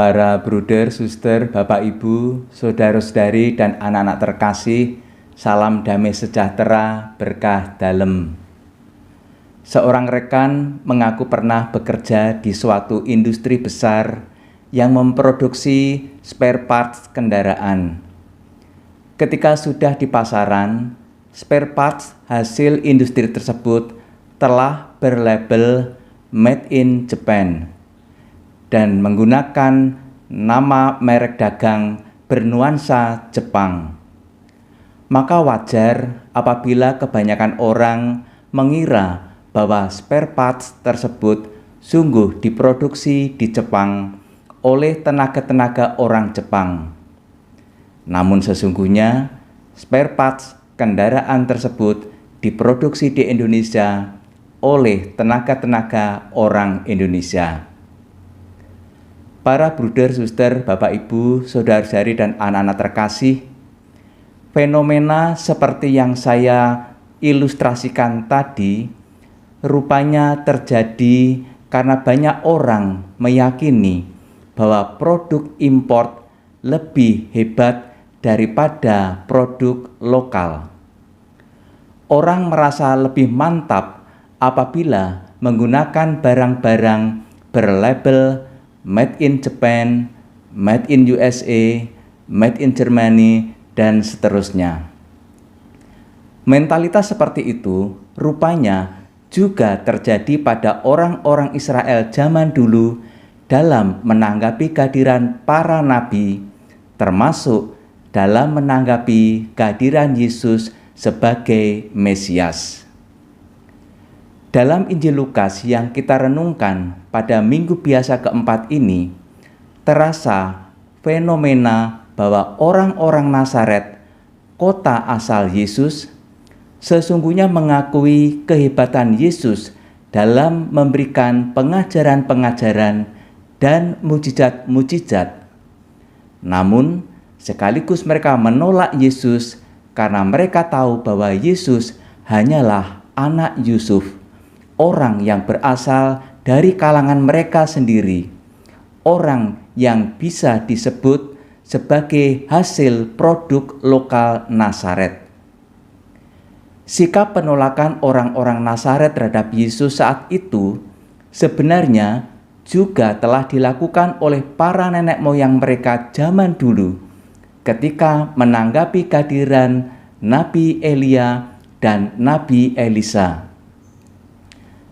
Para bruder, suster, bapak, ibu, saudara-saudari, dan anak-anak terkasih, salam damai sejahtera, berkah dalem. Seorang rekan mengaku pernah bekerja di suatu industri besar yang memproduksi spare parts kendaraan. Ketika sudah di pasaran, spare parts hasil industri tersebut telah berlabel Made in Japan dan menggunakan nama merek dagang bernuansa Jepang. Maka wajar apabila kebanyakan orang mengira bahwa spare parts tersebut sungguh diproduksi di Jepang oleh tenaga-tenaga orang Jepang. Namun sesungguhnya spare parts kendaraan tersebut diproduksi di Indonesia oleh tenaga-tenaga orang Indonesia. Para bruder, suster, bapak, ibu, saudara-saudari, dan anak-anak terkasih, fenomena seperti yang saya ilustrasikan tadi rupanya terjadi karena banyak orang meyakini bahwa produk impor lebih hebat daripada produk lokal. Orang merasa lebih mantap apabila menggunakan barang-barang berlabel Made in Japan, Made in USA, Made in Germany, dan seterusnya. Mentalitas seperti itu rupanya juga terjadi pada orang-orang Israel zaman dulu dalam menanggapi kehadiran para nabi, termasuk dalam menanggapi kehadiran Yesus sebagai Mesias. Dalam Injil Lukas yang kita renungkan pada minggu biasa keempat ini, terasa fenomena bahwa orang-orang Nazaret, kota asal Yesus, sesungguhnya mengakui kehebatan Yesus dalam memberikan pengajaran-pengajaran dan mujizat-mujizat. Namun, sekaligus mereka menolak Yesus karena mereka tahu bahwa Yesus hanyalah anak Yusuf, orang yang berasal dari kalangan mereka sendiri, orang yang bisa disebut sebagai hasil produk lokal Nazaret. Sikap penolakan orang-orang Nazaret terhadap Yesus saat itu sebenarnya juga telah dilakukan oleh para nenek moyang mereka zaman dulu ketika menanggapi kehadiran Nabi Elia dan Nabi Elisa.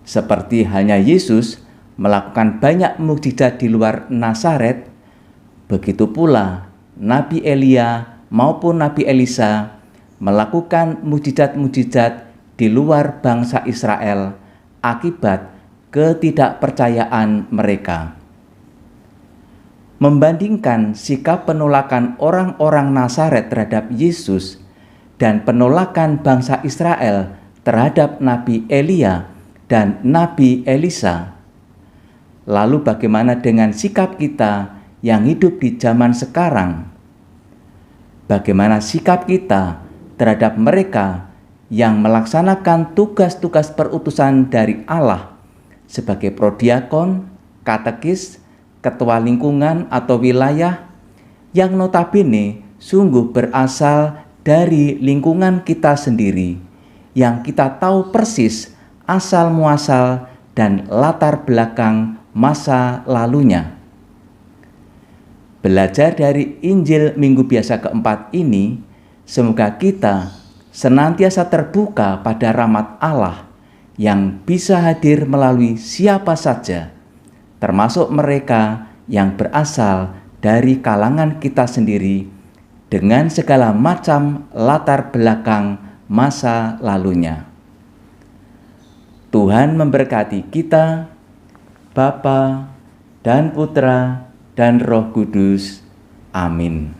Seperti halnya Yesus melakukan banyak mukjizat di luar Nazaret, begitu pula Nabi Elia maupun Nabi Elisa melakukan mukjizat-mukjizat di luar bangsa Israel akibat ketidakpercayaan mereka. Membandingkan sikap penolakan orang-orang Nazaret terhadap Yesus dan penolakan bangsa Israel terhadap Nabi Elia dan Nabi Elisa, lalu bagaimana dengan sikap kita yang hidup di zaman sekarang? Bagaimana sikap kita terhadap mereka yang melaksanakan tugas-tugas perutusan dari Allah sebagai prodiakon, katekis, ketua lingkungan atau wilayah yang notabene sungguh berasal dari lingkungan kita sendiri, yang kita tahu persis asal muasal dan latar belakang masa lalunya. Belajar dari Injil Minggu Biasa keempat ini, semoga kita senantiasa terbuka pada rahmat Allah yang bisa hadir melalui siapa saja, termasuk mereka yang berasal dari kalangan kita sendiri dengan segala macam latar belakang masa lalunya. Tuhan memberkati kita, Bapa dan Putra dan Roh Kudus. Amin.